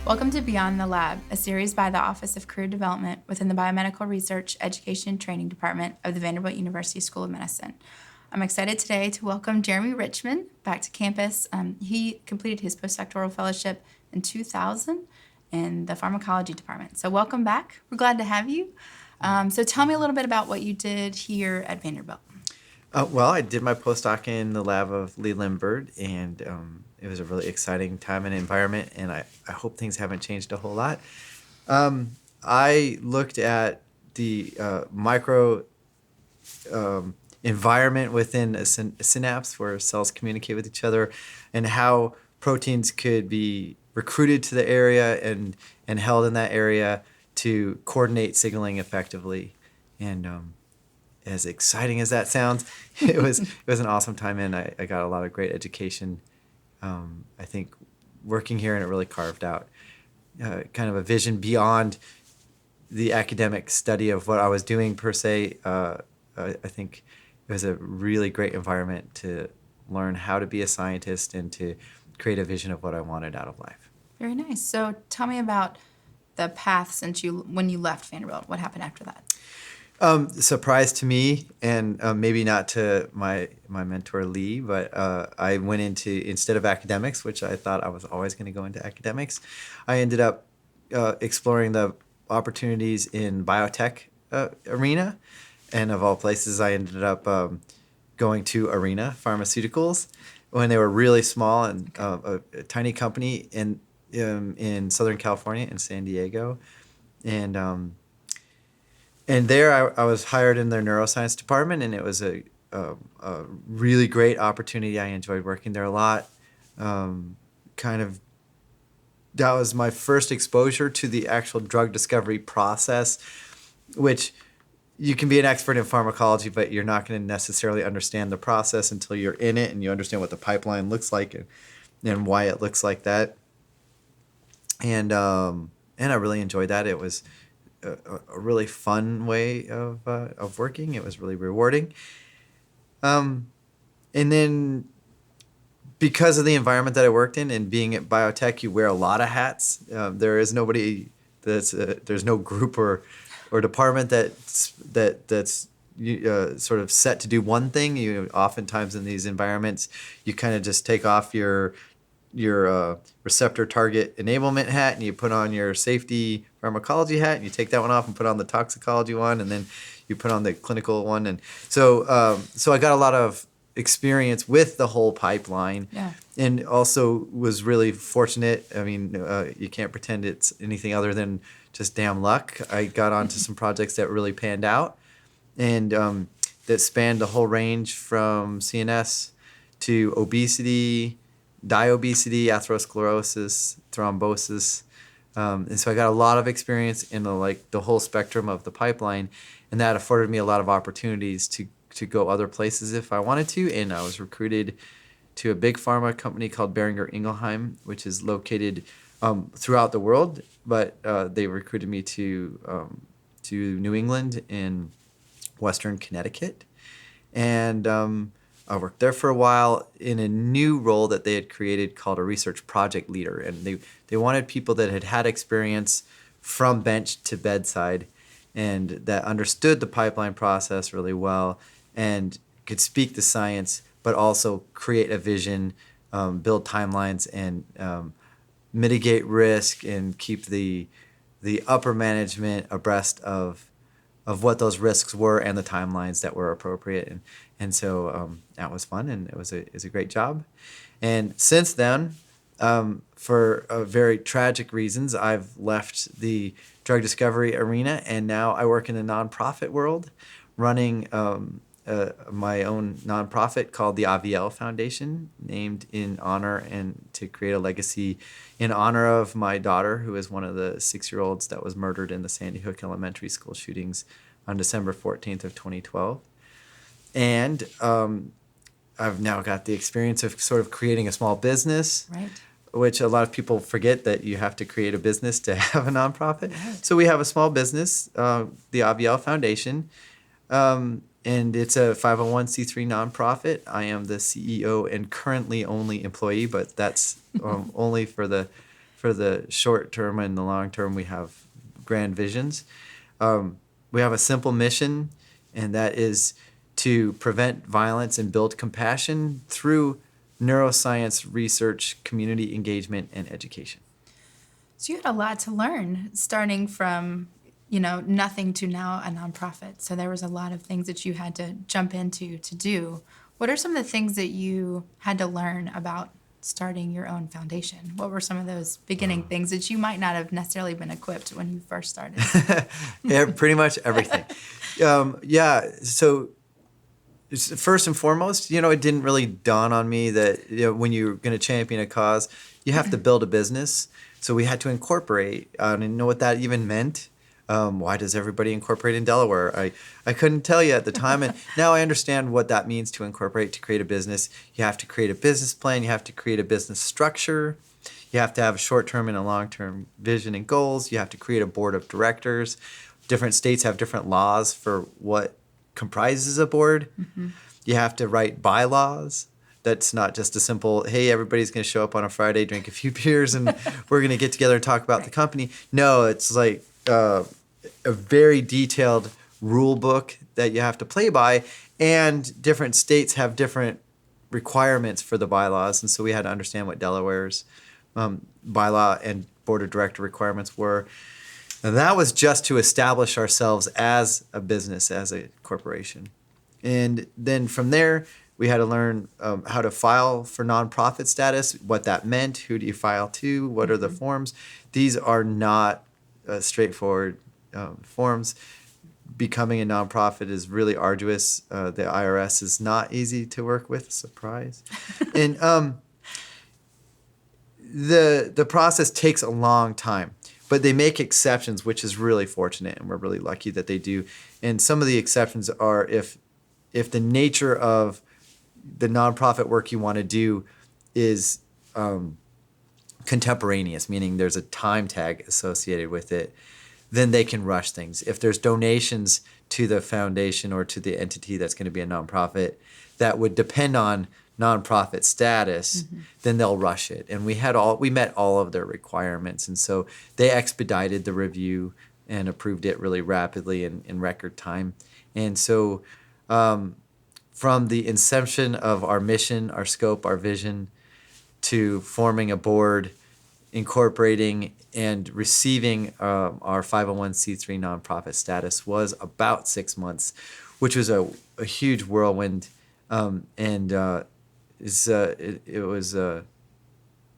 Welcome to Beyond the Lab, a series by the Office of Career Development within the Biomedical Research, Education, and Training Department of the Vanderbilt University School of Medicine. I'm excited today to welcome Jeremy Richman back to campus. He completed his postdoctoral fellowship in 2000 in the pharmacology department. So welcome back. We're glad to have you. So tell me a little bit about what you did here at Vanderbilt. Well, I did my postdoc in the lab of Leland Bird, and it was a really exciting time and environment, and I hope things haven't changed a whole lot. I looked at the micro environment within a synapse where cells communicate with each other, and how proteins could be recruited to the area and held in that area to coordinate signaling effectively. And as exciting as that sounds, it was an awesome time, and I got a lot of great education. I think working here, and it really carved out kind of a vision beyond the academic study of what I was doing per se. I think it was a really great environment to learn how to be a scientist and to create a vision of what I wanted out of life. Very nice. So tell me about the path when you left Vanderbilt. What happened after that? Surprise to me, and maybe not to my mentor Lee, but I went into, instead of academics, which I thought I was always going to go into academics, I ended up exploring the opportunities in biotech arena, and of all places, I ended up going to Arena Pharmaceuticals when they were really small and a tiny company in Southern California, in San Diego, and there I was hired in their neuroscience department, and it was a really great opportunity. I enjoyed working there a lot. That was my first exposure to the actual drug discovery process, which you can be an expert in pharmacology, but you're not going to necessarily understand the process until you're in it and you understand what the pipeline looks like and why it looks like that. And I really enjoyed that. It was a really fun way of working. It was really rewarding. And then because of the environment that I worked in and being at biotech, you wear a lot of hats. There's no group or department that's sort of set to do one thing. You oftentimes in these environments, you kind of just take off your receptor target enablement hat and you put on your safety pharmacology hat and you take that one off and put on the toxicology one, and then you put on the clinical one. And so I got a lot of experience with the whole pipeline. Yeah. And also was really fortunate. I mean, you can't pretend it's anything other than just damn luck. I got onto some projects that really panned out, and that spanned the whole range from CNS to obesity, diobesity, atherosclerosis, thrombosis. And so I got a lot of experience in the whole spectrum of the pipeline, and that afforded me a lot of opportunities to go other places if I wanted to. And I was recruited to a big pharma company called Boehringer Ingelheim, which is located throughout the world, but they recruited me to New England in Western Connecticut. And I worked there for a while in a new role that they had created called a research project leader. And they wanted people that had experience from bench to bedside and that understood the pipeline process really well and could speak the science, but also create a vision, build timelines, and mitigate risk and keep the upper management abreast of what those risks were and the timelines that were appropriate. And so that was fun, and it was a great job. And since then, for very tragic reasons, I've left the drug discovery arena, and now I work in the nonprofit world, running my own nonprofit called the Avielle Foundation, named in honor and to create a legacy in honor of my daughter, who is one of the 6-year-olds that was murdered in the Sandy Hook Elementary School shootings on December 14th of 2012. And I've now got the experience of sort of creating a small business, right, which a lot of people forget that you have to create a business to have a nonprofit. Right. So we have a small business, the Avielle Foundation, and it's a 501c3 nonprofit. I am the CEO and currently only employee, but that's only for for the short term and the long term, we have grand visions. We have a simple mission, and that is to prevent violence and build compassion through neuroscience research, community engagement, and education. So you had a lot to learn, starting from, nothing to now a nonprofit. So there was a lot of things that you had to jump into to do. What are some of the things that you had to learn about starting your own foundation? What were some of those beginning things that you might not have necessarily been equipped when you first started? Yeah, pretty much everything. So first and foremost, it didn't really dawn on me that when you're going to champion a cause, you have to build a business. So we had to incorporate. I didn't know what that even meant. Why does everybody incorporate in Delaware? I couldn't tell you at the time, and now I understand what that means to incorporate, to create a business. You have to create a business plan. You have to create a business structure. You have to have a short-term and a long-term vision and goals. You have to create a board of directors. Different states have different laws for what comprises a board. Mm-hmm. You have to write bylaws. That's not just a simple, hey, everybody's going to show up on a Friday, drink a few beers, and we're going to get together and talk about the company. No, it's like a very detailed rule book that you have to play by, and different states have different requirements for the bylaws, and so we had to understand what Delaware's bylaw and board of director requirements were. And that was just to establish ourselves as a business, as a corporation. And then from there, we had to learn how to file for nonprofit status, what that meant, who do you file to, what are the forms. These are not straightforward forms. Becoming a nonprofit is really arduous. The IRS is not easy to work with, surprise. And the process takes a long time. But they make exceptions, which is really fortunate, and we're really lucky that they do. And some of the exceptions are if the nature of the nonprofit work you want to do is contemporaneous, meaning there's a time tag associated with it, then they can rush things. If there's donations to the foundation or to the entity that's going to be a nonprofit that would depend on nonprofit status, then they'll rush it. And we met all of their requirements, and so they expedited the review and approved it really rapidly in record time. And so from the inception of our mission, our scope, our vision, to forming a board, incorporating and receiving our 501c3 nonprofit status was about 6 months, which was a huge whirlwind. It was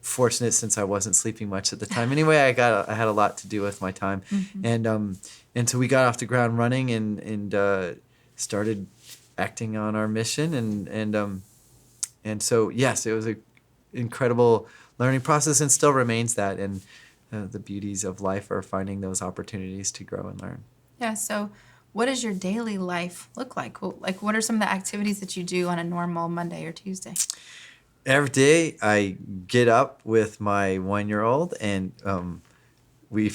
fortunate since I wasn't sleeping much at the time. Anyway, I had a lot to do with my time, and so we got off the ground running and started acting on our mission, and so yes, it was an incredible learning process and still remains that. And the beauties of life are finding those opportunities to grow and learn. Yeah. So what does your daily life look like? Like, what are some of the activities that you do on a normal Monday or Tuesday? Every day I get up with my 1-year-old and we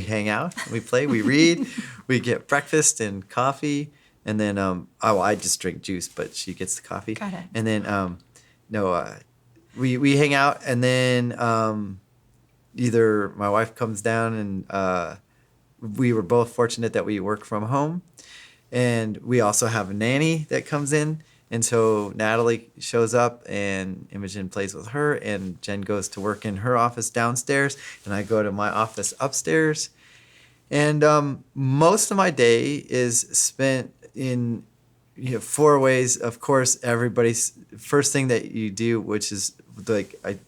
hang out, we play, we read, we get breakfast and coffee, and then I just drink juice, but she gets the coffee. Got it. And then we hang out, and then either my wife comes down, and we were both fortunate that we work from home, and we also have a nanny that comes in. And so Natalie shows up, and Imogen plays with her, and Jen goes to work in her office downstairs, and I go to my office upstairs. And most of my day is spent in 4 ways. Of course, everybody's first thing that you do, which is like I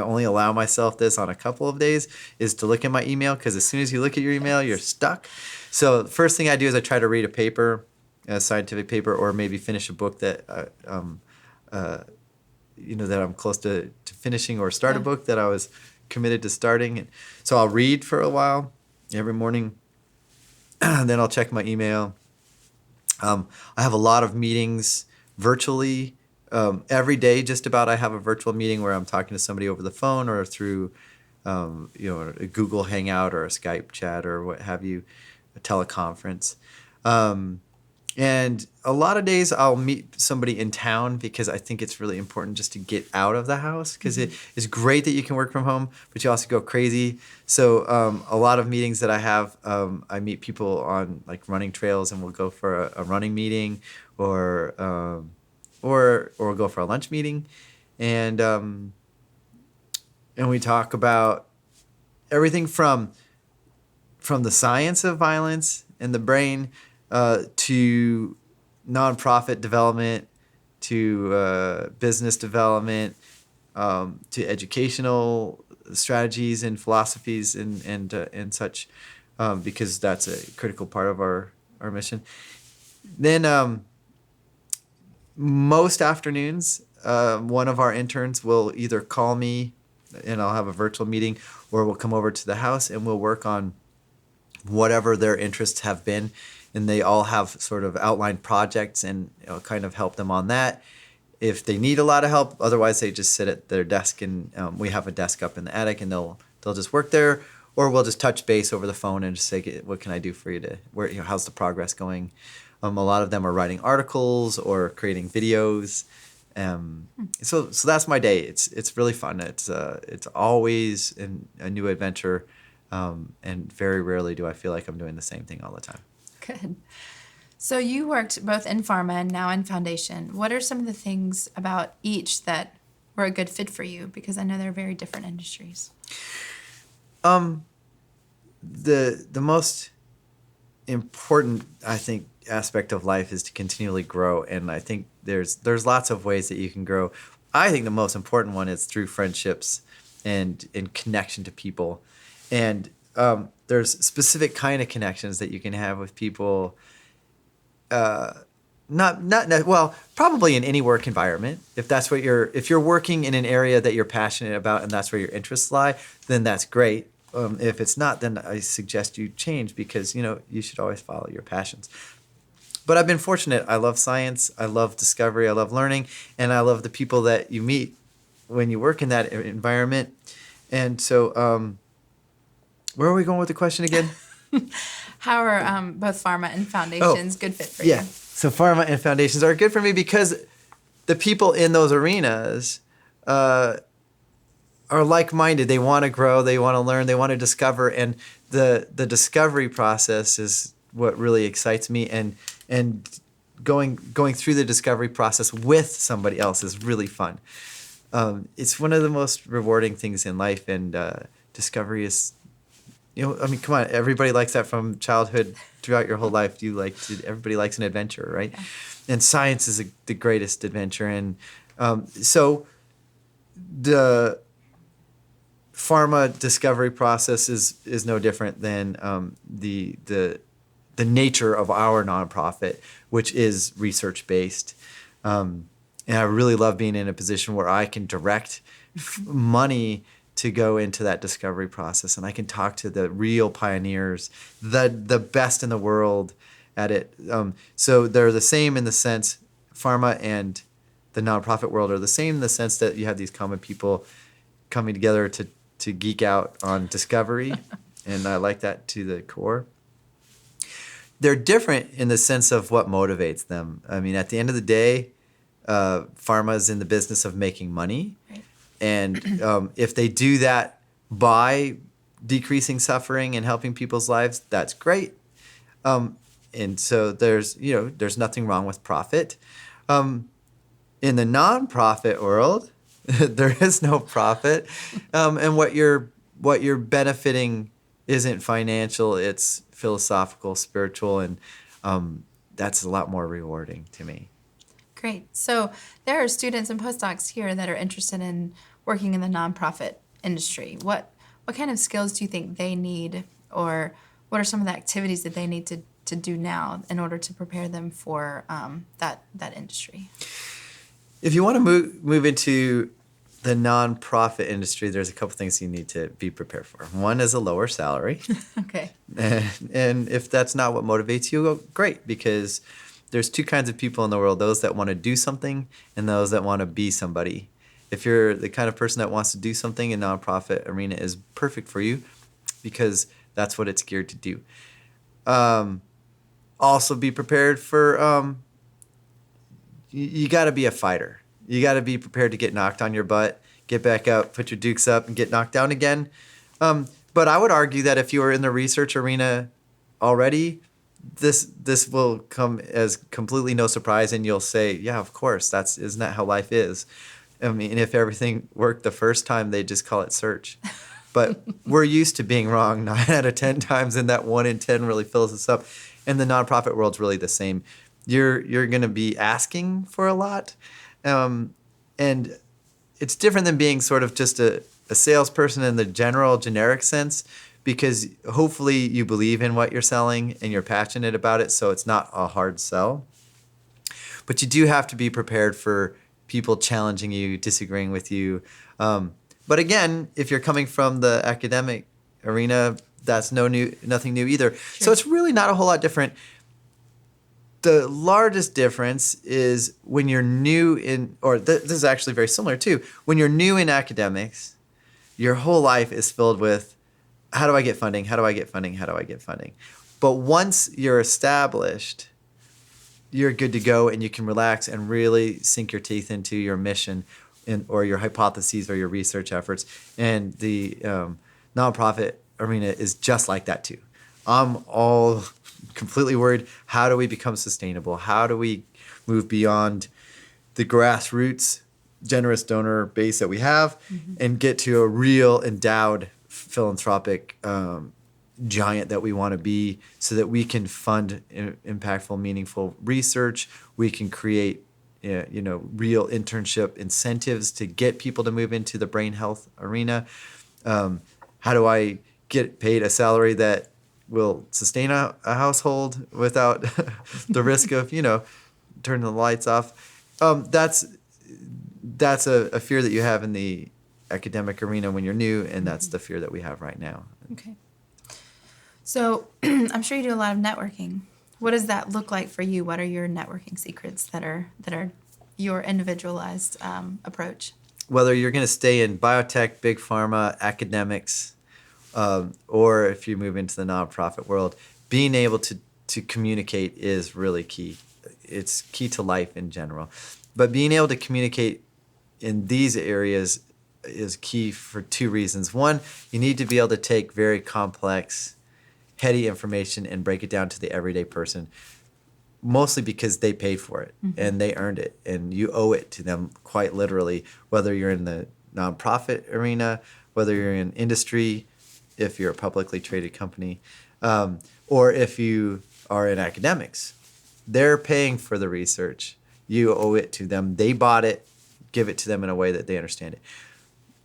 only allow myself this on a couple of days, is to look at my email, because as soon as you look at your email, you're stuck. So the first thing I do is I try to read a paper, a scientific paper, or maybe finish a book that that I'm close to finishing, or start a book that I was committed to starting. And so I'll read for a while every morning, and then I'll check my email. I have a lot of meetings virtually. Every day, just about, I have a virtual meeting where I'm talking to somebody over the phone or through, a Google Hangout or a Skype chat or what have you, a teleconference. And a lot of days I'll meet somebody in town because I think it's really important just to get out of the house because it is great that you can work from home, but you also go crazy. So a lot of meetings that I have, I meet people on like running trails and we'll go for a running meeting or we'll go for a lunch meeting. And and we talk about everything from the science of violence in the brain to nonprofit development, to business development, to educational strategies and philosophies and such, because that's a critical part of our mission. Then most afternoons, one of our interns will either call me and I'll have a virtual meeting, or we'll come over to the house and we'll work on whatever their interests have been. And they all have sort of outlined projects and kind of help them on that if they need a lot of help. Otherwise, they just sit at their desk and we have a desk up in the attic and they'll just work there. Or we'll just touch base over the phone and just say, what can I do for you how's the progress going? A lot of them are writing articles or creating videos. So that's my day. It's really fun. It's always a new adventure, and very rarely do I feel like I'm doing the same thing all the time. Good. So you worked both in pharma and now in foundation. What are some of the things about each that were a good fit for you? Because I know they're very different industries. The most important, I think, aspect of life is to continually grow, and I think there's lots of ways that you can grow. I think the most important one is through friendships and in connection to people, and there's specific kind of connections that you can have with people. Well, probably in any work environment. If you're working in an area that you're passionate about and that's where your interests lie, then that's great. If it's not, then I suggest you change because you should always follow your passions. But I've been fortunate. I love science. I love discovery. I love learning, and I love the people that you meet when you work in that environment. And so, where are we going with the question again? How are both pharma and foundations good fit for Yeah. you? So pharma and foundations are good for me because the people in those arenas are like-minded. They want to grow. They want to learn. They want to discover. And the discovery process is what really excites me. And going through the discovery process with somebody else is really fun. It's one of the most rewarding things in life. And discovery is, come on. Everybody likes that from childhood throughout your whole life. Everybody likes an adventure, right? Yeah. And science is the greatest adventure. And so the pharma discovery process is no different than the nature of our nonprofit, which is research based. And I really love being in a position where I can direct money to go into that discovery process, and I can talk to the real pioneers, the best in the world at it. So they're the same in the sense, pharma and the nonprofit world are the same in the sense that you have these common people coming together to geek out on discovery, and I like that to the core. They're different in the sense of what motivates them. I mean, at the end of the day, pharma is in the business of making money. Right. And if they do that by decreasing suffering and helping people's lives, that's great. And so there's nothing wrong with profit. In the nonprofit world, there is no profit, and what you're benefiting isn't financial; it's philosophical, spiritual, and that's a lot more rewarding to me. Great. So there are students and postdocs here that are interested in working in the nonprofit industry. What kind of skills do you think they need, or what are some of the activities that they need to do now in order to prepare them for that industry? If you want to move into the nonprofit industry, there's a couple things you need to be prepared for. One is a lower salary. Okay. And if that's not what motivates you, well, great, because there's two kinds of people in the world, those that want to do something and those that want to be somebody. If you're the kind of person that wants to do something, a nonprofit arena is perfect for you because that's what it's geared to do. also be prepared for you got to be a fighter. You got to be prepared to get knocked on your butt, get back up, put your dukes up, and get knocked down again. But I would argue that if you are in the research arena already, this will come as completely no surprise, and you'll say, "Yeah, of course. Isn't that how life is?" I mean, if everything worked the first time, they just call it search. But we're used to being wrong 9 out of 10 times, and that 1 in 10 really fills us up. And the nonprofit world's really the same. You're going to be asking for a lot, and it's different than being sort of just a salesperson in the generic sense, because hopefully you believe in what you're selling and you're passionate about it, so it's not a hard sell. But you do have to be prepared for people challenging you, disagreeing with you. But again, if you're coming from the academic arena, that's nothing new either. Sure. So it's really not a whole lot different. The largest difference is when you're new in, this is actually very similar too. When you're new in academics, your whole life is filled with, how do I get funding? How do I get funding? How do I get funding? But once you're established, you're good to go, and you can relax and really sink your teeth into your mission or your hypotheses or your research efforts. And the nonprofit arena is just like that too. I'm all completely worried, how do we become sustainable? How do we move beyond the grassroots generous donor base that we have and get to a real endowed philanthropic giant that we want to be, so that we can fund impactful, meaningful research. We can create real internship incentives to get people to move into the brain health arena. How do I get paid a salary that will sustain a household without the risk of turning the lights off? That's a fear that you have in the academic arena when you're new, and that's the fear that we have right now. Okay. So I'm sure you do a lot of networking. What does that look like for you? What are your networking secrets that are your individualized approach? Whether you're going to stay in biotech, big pharma, academics, or if you move into the nonprofit world, being able to communicate is really key. It's key to life in general. But being able to communicate in these areas is key for 2 reasons. One, you need to be able to take very complex, heady information and break it down to the everyday person, mostly because they paid for it and they earned it, and you owe it to them quite literally, whether you're in the nonprofit arena, whether you're in industry, if you're a publicly traded company, or if you are in academics. They're paying for the research. You owe it to them. They bought it. Give it to them in a way that they understand it.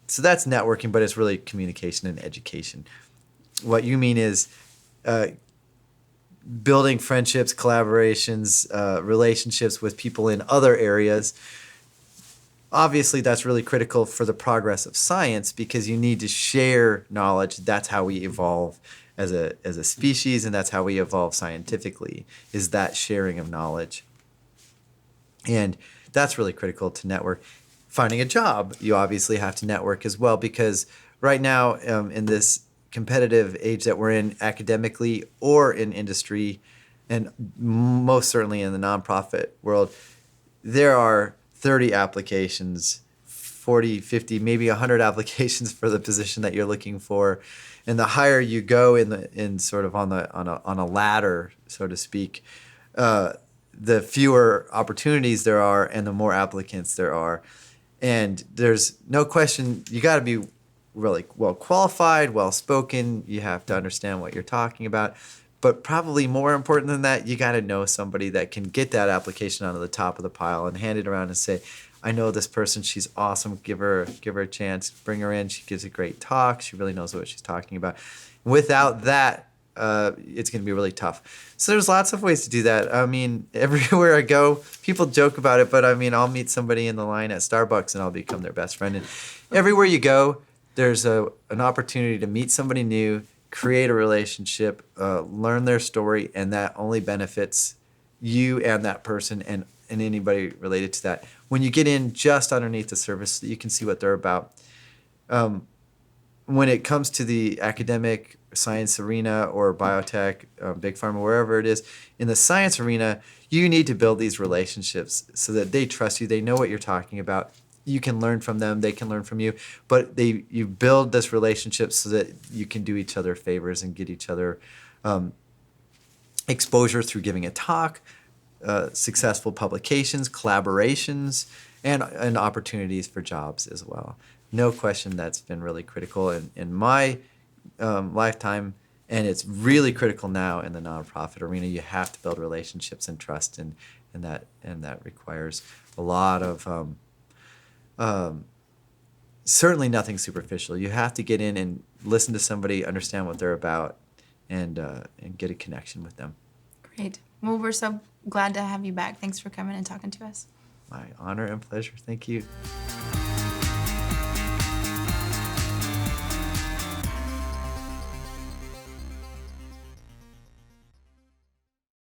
So that's networking, but it's really communication and education. What you mean is building friendships, collaborations, relationships with people in other areas. Obviously, that's really critical for the progress of science, because you need to share knowledge. That's how we evolve as a species, and that's how we evolve scientifically, is that sharing of knowledge. And that's really critical to network. Finding a job, you obviously have to network as well, because right now in this competitive age that we're in, academically or in industry, and most certainly in the nonprofit world, there are 30 applications, 40, 50, maybe 100 applications for the position that you're looking for. And the higher you go in sort of on a ladder, so to speak, the fewer opportunities there are and the more applicants there are. And there's no question, you got to be really well qualified, well spoken. You have to understand what you're talking about. But probably more important than that, you got to know somebody that can get that application onto the top of the pile and hand it around and say, I know this person, she's awesome, give her a chance, bring her in, she gives a great talk, she really knows what she's talking about. Without that, it's going to be really tough. So there's lots of ways to do that. I mean, everywhere I go, people joke about it, but I mean, I'll meet somebody in the line at Starbucks and I'll become their best friend. And everywhere you go, there's an opportunity to meet somebody new, create a relationship, learn their story, and that only benefits you and that person and anybody related to that. When you get in just underneath the surface, you can see what they're about. when it comes to the academic science arena or biotech, big pharma, wherever it is, in the science arena, you need to build these relationships so that they trust you. They know what you're talking about. You can learn from them. They can learn from you. But you build this relationship so that you can do each other favors and get each other exposure through giving a talk, successful publications, collaborations, and opportunities for jobs as well. No question that's been really critical in my lifetime, and it's really critical now in the nonprofit arena. You have to build relationships and trust, and that requires a lot of certainly nothing superficial. You have to get in and listen to somebody, understand what they're about, and get a connection with them. Great. Well, we're so glad to have you back. Thanks for coming and talking to us. My honor and pleasure. Thank you.